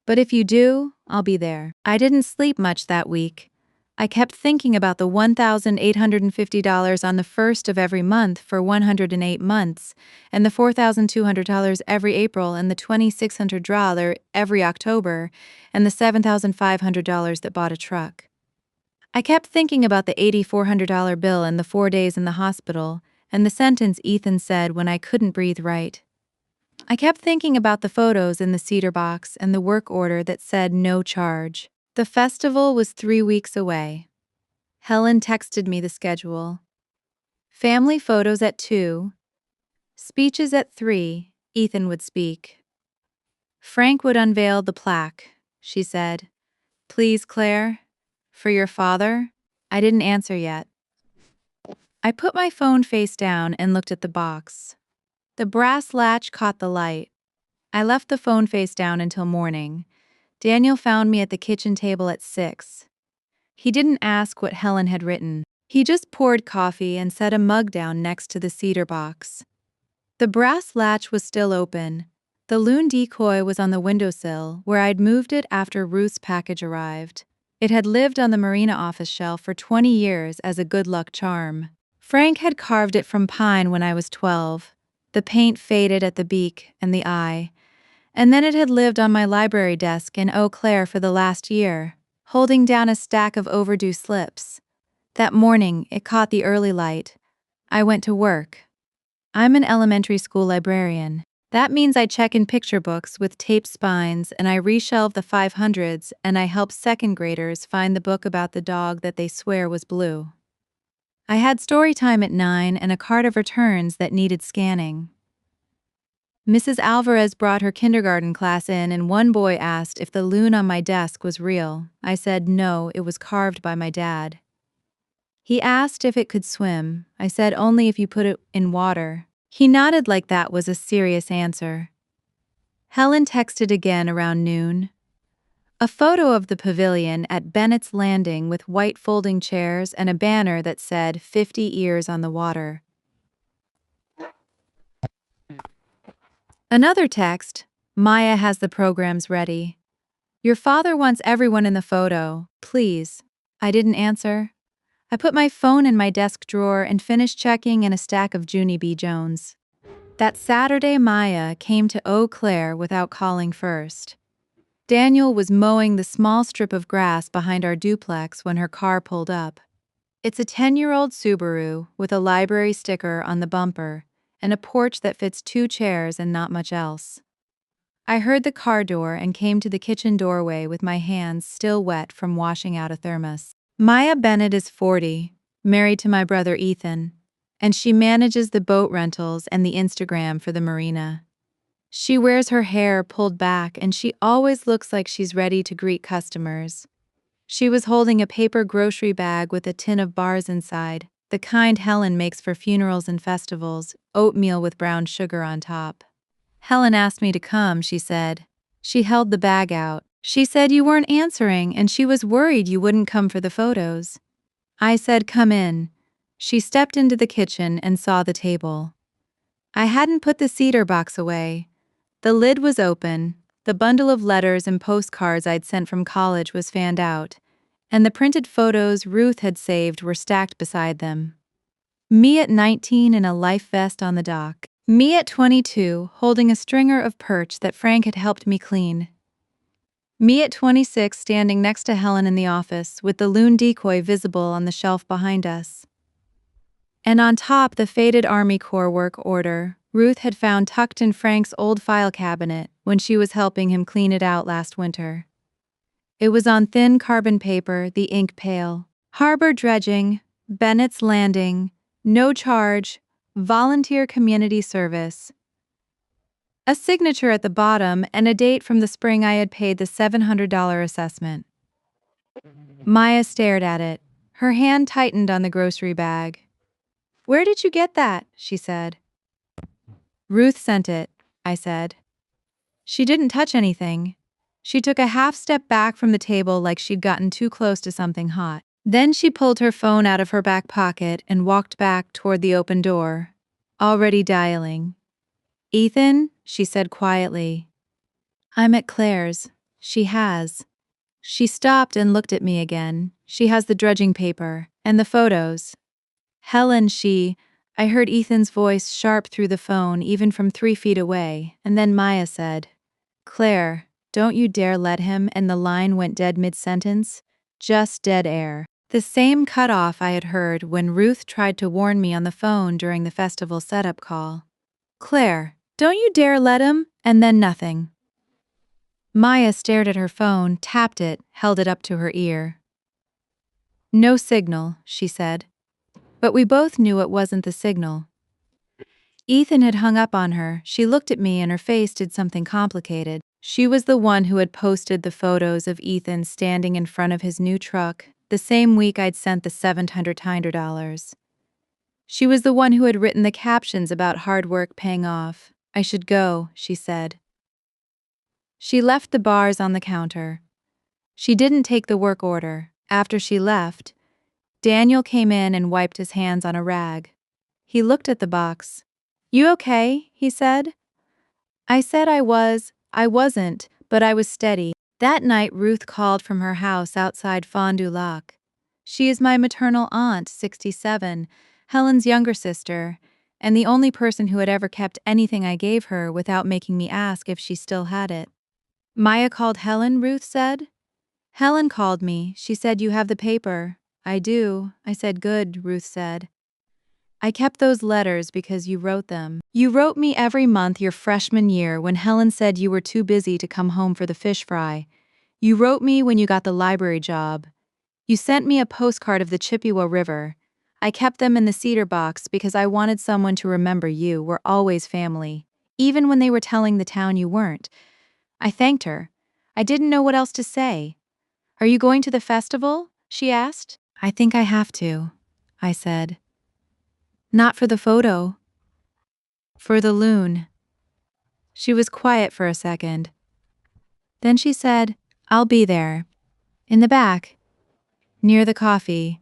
"But if you do, I'll be there." I didn't sleep much that week. I kept thinking about the $1,850 on the first of every month for 108 months, and the $4,200 every April, and the $2,600 every October, and the $7,500 that bought a truck. I kept thinking about the $8,400 bill and the 4 days in the hospital, and the sentence Ethan said when I couldn't breathe right. I kept thinking about the photos in the cedar box and the work order that said no charge. The festival was 3 weeks away. Helen texted me the schedule. Family photos at 2. Speeches at 3, Ethan would speak. Frank would unveil the plaque, she said. Please, Claire? For your father? I didn't answer yet. I put my phone face down and looked at the box. The brass latch caught the light. I left the phone face down until morning. Daniel found me at the kitchen table at 6. He didn't ask what Helen had written. He just poured coffee and set a mug down next to the cedar box. The brass latch was still open. The loon decoy was on the windowsill, where I'd moved it after Ruth's package arrived. It had lived on the Marina office shelf for 20 years as a good luck charm. Frank had carved it from pine when I was 12. The paint faded at the beak and the eye. And then it had lived on my library desk in Eau Claire for the last year, holding down a stack of overdue slips. That morning, it caught the early light. I went to work. I'm an elementary school librarian. That means I check in picture books with taped spines and I reshelve the 500s and I help second graders find the book about the dog that they swear was blue. I had story time at 9 and a cart of returns that needed scanning. Mrs. Alvarez brought her kindergarten class in and one boy asked if the loon on my desk was real. I said no, it was carved by my dad. He asked if it could swim. I said only if you put it in water. He nodded like that was a serious answer. Helen texted again around noon. A photo of the pavilion at Bennett's Landing with white folding chairs and a banner that said 50 years on the water. Another text, Maya has the programs ready. Your father wants everyone in the photo, please. I didn't answer. I put my phone in my desk drawer and finished checking in a stack of Junie B. Jones. That Saturday, Maya came to Eau Claire without calling first. Daniel was mowing the small strip of grass behind our duplex when her car pulled up. It's a 10-year-old Subaru with a library sticker on the bumper and a porch that fits 2 chairs and not much else. I heard the car door and came to the kitchen doorway with my hands still wet from washing out a thermos. Maya Bennett is 40, married to my brother Ethan, and she manages the boat rentals and the Instagram for the Marina. She wears her hair pulled back and she always looks like she's ready to greet customers. She was holding a paper grocery bag with a tin of bars inside, the kind Helen makes for funerals and festivals, oatmeal with brown sugar on top. Helen asked me to come, she said. She held the bag out. She said you weren't answering and she was worried you wouldn't come for the photos. I said come in. She stepped into the kitchen and saw the table. I hadn't put the cedar box away. The lid was open, the bundle of letters and postcards I'd sent from college was fanned out, and the printed photos Ruth had saved were stacked beside them. Me at 19 in a life vest on the dock. Me at 22 holding a stringer of perch that Frank had helped me clean. Me at 26 standing next to Helen in the office with the loon decoy visible on the shelf behind us. And on top the faded Army Corps work order Ruth had found tucked in Frank's old file cabinet when she was helping him clean it out last winter. It was on thin carbon paper, the ink pale. Harbor dredging, Bennett's Landing, no charge, volunteer community service. A signature at the bottom and a date from the spring I had paid the $700 assessment. Maya stared at it. Her hand tightened on the grocery bag. Where did you get that? She said. Ruth sent it, I said. She didn't touch anything. She took a half step back from the table like she'd gotten too close to something hot. Then she pulled her phone out of her back pocket and walked back toward the open door, already dialing. Ethan, she said quietly. I'm at Claire's. She has. She stopped and looked at me again. She has the dredging paper and the photos. Helen, I heard Ethan's voice sharp through the phone even from 3 feet away, and then Maya said, Claire, don't you dare let him, and the line went dead mid-sentence. Just dead air. The same cutoff I had heard when Ruth tried to warn me on the phone during the festival setup call. "Claire, don't you dare let him," and then nothing. Maya stared at her phone, tapped it, held it up to her ear. "No signal," she said. But we both knew it wasn't the signal. Ethan had hung up on her. She looked at me and her face did something complicated. She was the one who had posted the photos of Ethan standing in front of his new truck, the same week I'd sent the $700. She was the one who had written the captions about hard work paying off. "I should go," she said. She left the bars on the counter. She didn't take the work order. After she left, Daniel came in and wiped his hands on a rag. He looked at the box. "You okay?" he said. I said I wasn't, but I was steady. That night Ruth called from her house outside Fond du Lac. She is my maternal aunt, 67, Helen's younger sister, and the only person who had ever kept anything I gave her without making me ask if she still had it. "Maya called Helen," Ruth said. "Helen called me. She said you have the paper." "I do." I said. "Good," Ruth said. "I kept those letters because you wrote them. You wrote me every month your freshman year when Helen said you were too busy to come home for the fish fry. You wrote me when you got the library job. You sent me a postcard of the Chippewa River. I kept them in the cedar box because I wanted someone to remember you were always family, even when they were telling the town you weren't." I thanked her. I didn't know what else to say. "Are you going to the festival?" she asked. "I think I have to," I said. "Not for the photo. For the loon." She was quiet for a second. Then she said, "I'll be there. In the back. Near the coffee."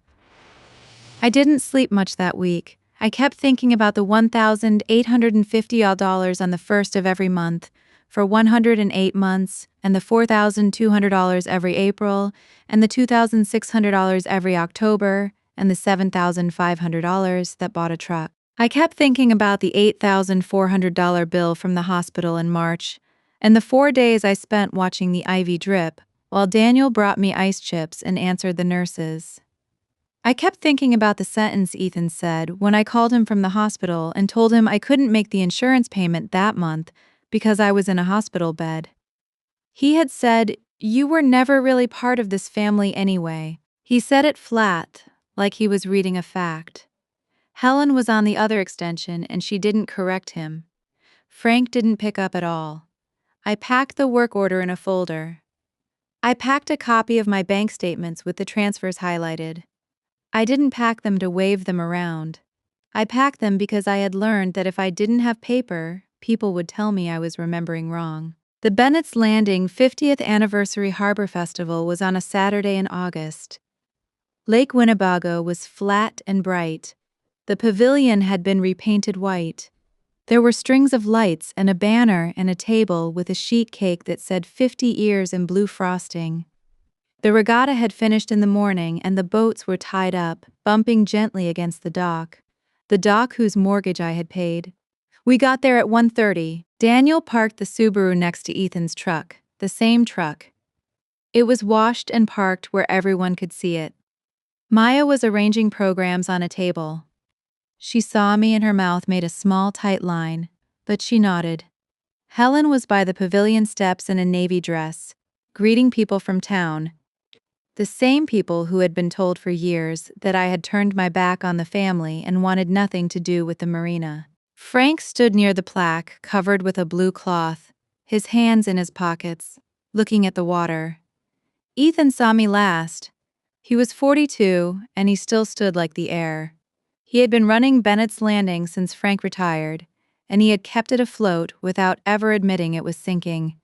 I didn't sleep much that week. I kept thinking about the $1,850 on the first of every month, for 108 months, and the $4,200 every April, and the $2,600 every October, and the $7,500 that bought a truck. I kept thinking about the $8,400 bill from the hospital in March, and the 4 days I spent watching the IV drip, while Daniel brought me ice chips and answered the nurses. I kept thinking about the sentence Ethan said when I called him from the hospital and told him I couldn't make the insurance payment that month because I was in a hospital bed. He had said, "You were never really part of this family anyway." He said it flat, like he was reading a fact. Helen was on the other extension and she didn't correct him. Frank didn't pick up at all. I packed the work order in a folder. I packed a copy of my bank statements with the transfers highlighted. I didn't pack them to wave them around. I packed them because I had learned that if I didn't have paper, people would tell me I was remembering wrong. The Bennett's Landing 50th Anniversary Harbor Festival was on a Saturday in August. Lake Winnebago was flat and bright. The pavilion had been repainted white. There were strings of lights and a banner and a table with a sheet cake that said 50 years in blue frosting. The regatta had finished in the morning and the boats were tied up, bumping gently against the dock whose mortgage I had paid. We got there at 1:30. Daniel parked the Subaru next to Ethan's truck, the same truck. It was washed and parked where everyone could see it. Maya was arranging programs on a table. She saw me and her mouth made a small, tight line, but she nodded. Helen was by the pavilion steps in a navy dress, greeting people from town. The same people who had been told for years that I had turned my back on the family and wanted nothing to do with the Marina. Frank stood near the plaque, covered with a blue cloth, his hands in his pockets, looking at the water. Ethan saw me last. He was 42, and he still stood like the air. He had been running Bennett's Landing since Frank retired, and he had kept it afloat without ever admitting it was sinking.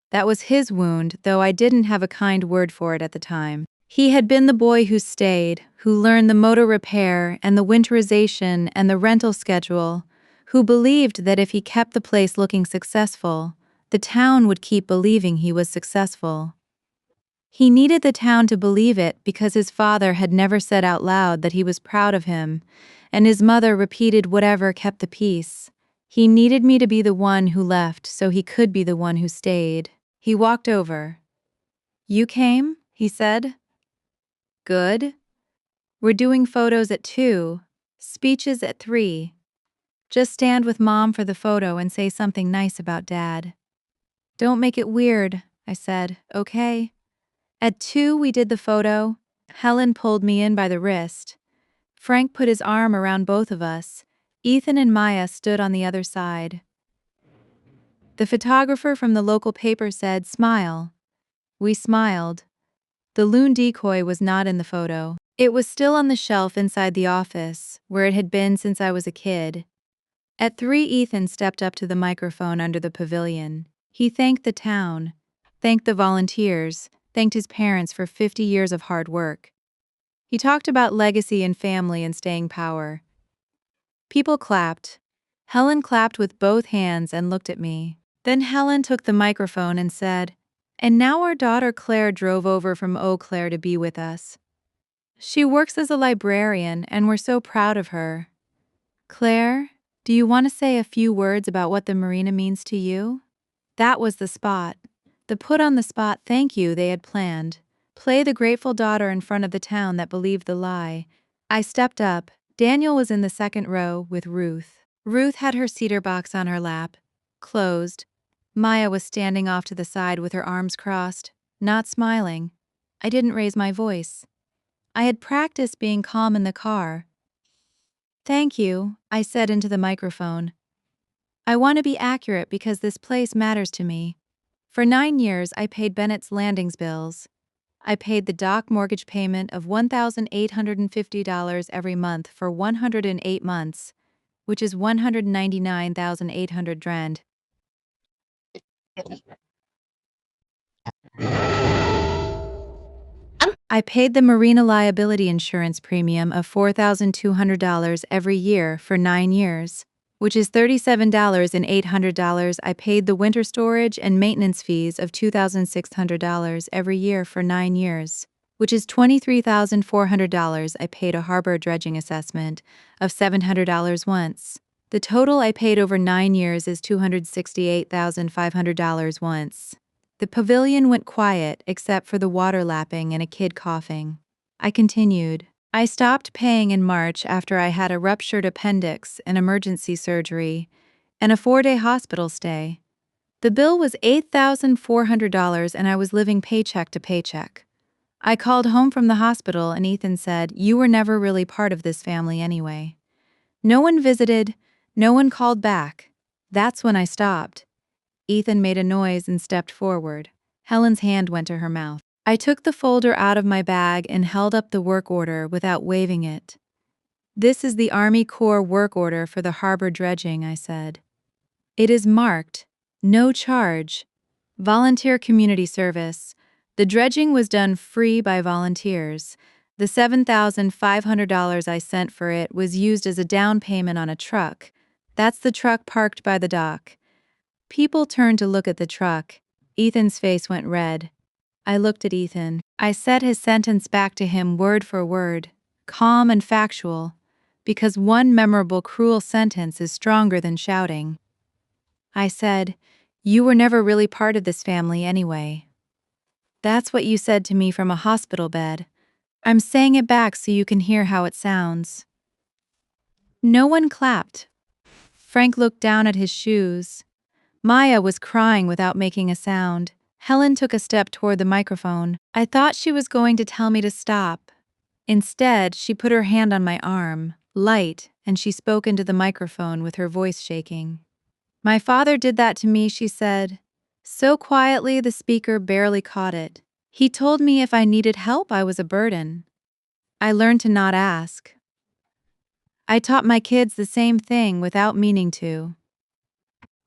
That was his wound, though I didn't have a kind word for it at the time. He had been the boy who stayed, who learned the motor repair and the winterization and the rental schedule, who believed that if he kept the place looking successful, the town would keep believing he was successful. He needed the town to believe it because his father had never said out loud that he was proud of him, and his mother repeated whatever kept the peace. He needed me to be the one who left so he could be the one who stayed. He walked over. "You came?" he said. "Good." We're doing photos at 2, speeches at 3. Just stand with Mom for the photo and say something nice about Dad. Don't make it weird, I said, okay? At 2 we did the photo. Helen pulled me in by the wrist. Frank put his arm around both of us. Ethan and Maya stood on the other side. The photographer from the local paper said, "Smile." We smiled. The loon decoy was not in the photo. It was still on the shelf inside the office, where it had been since I was a kid. At 3, Ethan stepped up to the microphone under the pavilion. He thanked the town, thanked the volunteers, thanked his parents for 50 years of hard work. He talked about legacy and family and staying power. People clapped. Helen clapped with both hands and looked at me. Then Helen took the microphone and said, "And now our daughter Claire drove over from Eau Claire to be with us. She works as a librarian and we're so proud of her. Claire, do you want to say a few words about what the Marina means to you?" That was the spot. The put on the spot thank you they had planned. Play the grateful daughter in front of the town that believed the lie. I stepped up. Daniel was in the second row with Ruth. Ruth had her cedar box on her lap, closed. Maya was standing off to the side with her arms crossed, not smiling. I didn't raise my voice. I had practiced being calm in the car. "Thank you," I said into the microphone. "I want to be accurate because this place matters to me. For 9 years, I paid Bennett's landings bills. I paid the dock mortgage payment of $1,850 every month for 108 months, which is 199,800 drand. I paid the Marina liability insurance premium of $4,200 every year for 9 years, which is $37,800. I paid the winter storage and maintenance fees of $2,600 every year for 9 years, which is $23,400. I paid a harbor dredging assessment of $700 once. The total I paid over 9 years is $268,500 once. The pavilion went quiet except for the water lapping and a kid coughing. I continued. I stopped paying in March after I had a ruptured appendix and emergency surgery and a 4-day hospital stay. The bill was $8,400 and I was living paycheck to paycheck. I called home from the hospital and Ethan said, "You were never really part of this family anyway." No one visited, no one called back. That's when I stopped. Ethan made a noise and stepped forward. Helen's hand went to her mouth. I took the folder out of my bag and held up the work order without waving it. "This is the Army Corps work order for the harbor dredging," I said. "It is marked, no charge, volunteer community service. The dredging was done free by volunteers. The $7,500 I sent for it was used as a down payment on a truck. That's the truck parked by the dock." People turned to look at the truck. Ethan's face went red. I looked at Ethan. I said his sentence back to him word for word, calm and factual, because one memorable cruel sentence is stronger than shouting. I said, "You were never really part of this family anyway." That's what you said to me from a hospital bed. I'm saying it back so you can hear how it sounds. No one clapped. Frank looked down at his shoes. Maya was crying without making a sound. Helen took a step toward the microphone. I thought she was going to tell me to stop. Instead, she put her hand on my arm, light, and she spoke into the microphone with her voice shaking. "My father did that to me," she said. So quietly the speaker barely caught it. "He told me if I needed help, I was a burden. I learned to not ask. I taught my kids the same thing without meaning to.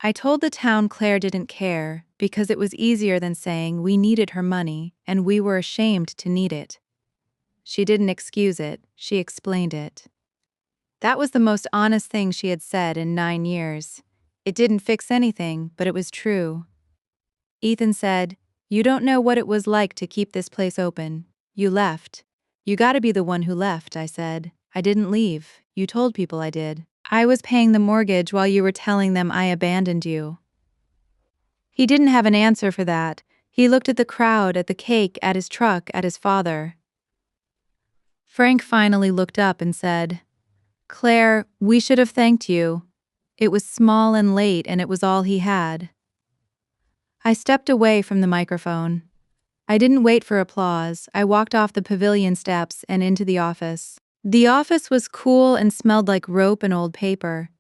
I told the town Claire didn't care because it was easier than saying we needed her money and we were ashamed to need it. She didn't excuse it, she explained it. That was the most honest thing she had said in 9 years. It didn't fix anything, but it was true. Ethan said, "You don't know what it was like to keep this place open. You left. You gotta be the one who left," I said. "I didn't leave. You told people I did. I was paying the mortgage while you were telling them I abandoned you." He didn't have an answer for that. He looked at the crowd, at the cake, at his truck, at his father. Frank finally looked up and said, "Claire, we should have thanked you. It was small and late and it was all he had." I stepped away from the microphone. I didn't wait for applause. I walked off the pavilion steps and into the office. The office was cool and smelled like rope and old paper.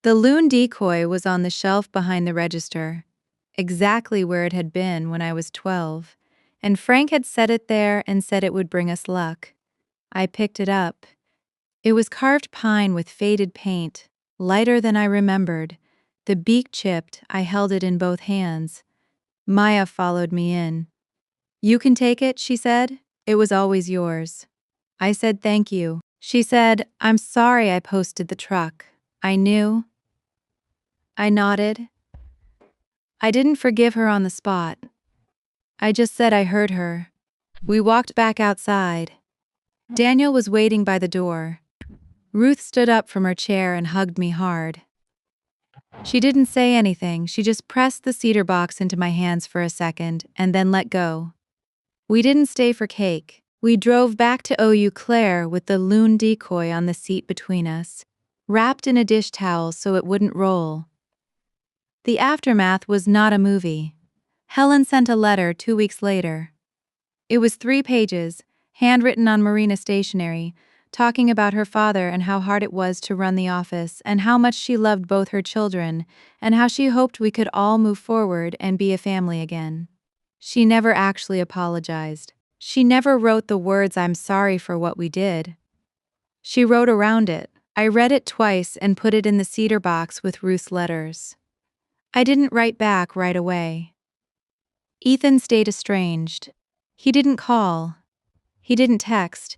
The loon decoy was on the shelf behind the register, exactly where it had been when I was 12, and Frank had set it there and said it would bring us luck. I picked it up. It was carved pine with faded paint, lighter than I remembered. The beak chipped. I held it in both hands. Maya followed me in. "You can take it," she said. "It was always yours." I said thank you. She said, "I'm sorry I posted the truck. I knew." I nodded. I didn't forgive her on the spot. I just said I heard her. We walked back outside. Daniel was waiting by the door. Ruth stood up from her chair and hugged me hard. She didn't say anything, she just pressed the cedar box into my hands for a second and then let go. We didn't stay for cake. We drove back to Eau Claire with the loon decoy on the seat between us, wrapped in a dish towel so it wouldn't roll. The aftermath was not a movie. Helen sent a letter 2 weeks later. It was 3 pages, handwritten on Marina stationery, talking about her father and how hard it was to run the office and how much she loved both her children and how she hoped we could all move forward and be a family again. She never actually apologized. She never wrote the words "I'm sorry for what we did." She wrote around it. I read it twice and put it in the cedar box with Ruth's letters. I didn't write back right away. Ethan stayed estranged. He didn't call. He didn't text.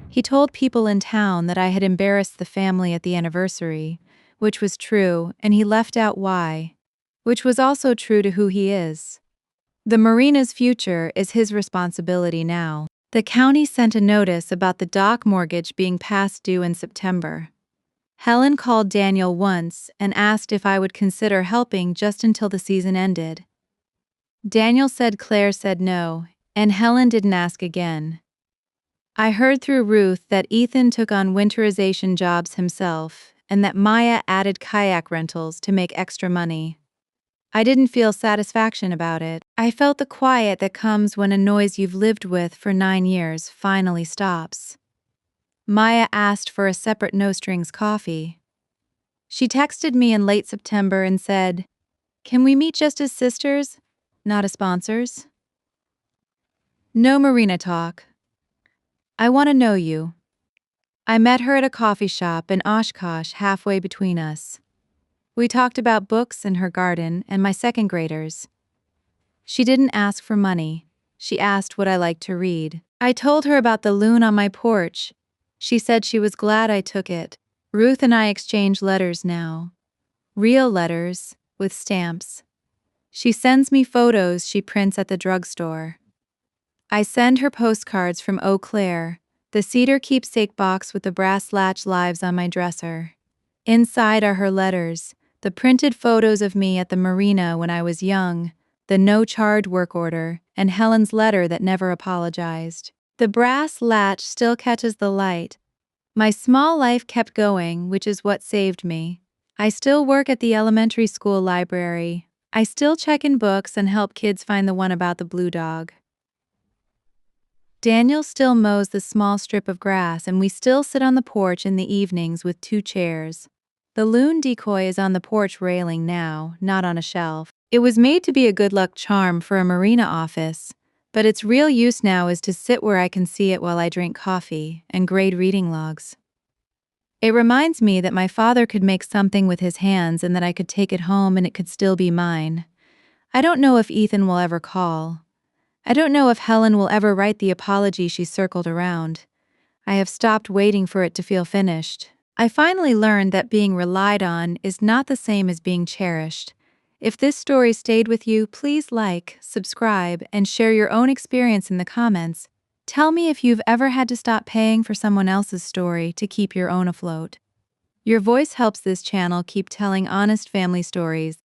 He told people in town that I had embarrassed the family at the anniversary, which was true, and he left out why, which was also true to who he is. The Marina's future is his responsibility now. The county sent a notice about the dock mortgage being past due in September. Helen called Daniel once and asked if I would consider helping just until the season ended. Daniel said Claire said no, and Helen didn't ask again. I heard through Ruth that Ethan took on winterization jobs himself and that Maya added kayak rentals to make extra money. I didn't feel satisfaction about it. I felt the quiet that comes when a noise you've lived with for 9 years finally stops. Maya asked for a separate no-strings coffee. She texted me in late September and said, "Can we meet just as sisters, not as sponsors?" No Marina talk. I want to know you. I met her at a coffee shop in Oshkosh halfway between us. We talked about books and her garden and my second graders. She didn't ask for money. She asked what I liked to read. I told her about the loon on my porch. She said she was glad I took it. Ruth and I exchange letters now. Real letters, with stamps. She sends me photos she prints at the drugstore. I send her postcards from Eau Claire, the cedar keepsake box with the brass latch lives on my dresser. Inside are her letters, the printed photos of me at the Marina when I was young, the no-charge work order, and Helen's letter that never apologized. The brass latch still catches the light. My small life kept going, which is what saved me. I still work at the elementary school library. I still check in books and help kids find the one about the blue dog. Daniel still mows the small strip of grass and we still sit on the porch in the evenings with 2 chairs. The loon decoy is on the porch railing now, not on a shelf. It was made to be a good luck charm for a Marina office, but its real use now is to sit where I can see it while I drink coffee and grade reading logs. It reminds me that my father could make something with his hands and that I could take it home and it could still be mine. I don't know if Ethan will ever call. I don't know if Helen will ever write the apology she circled around. I have stopped waiting for it to feel finished. I finally learned that being relied on is not the same as being cherished. If this story stayed with you, please like, subscribe, and share your own experience in the comments. Tell me if you've ever had to stop paying for someone else's story to keep your own afloat. Your voice helps this channel keep telling honest family stories.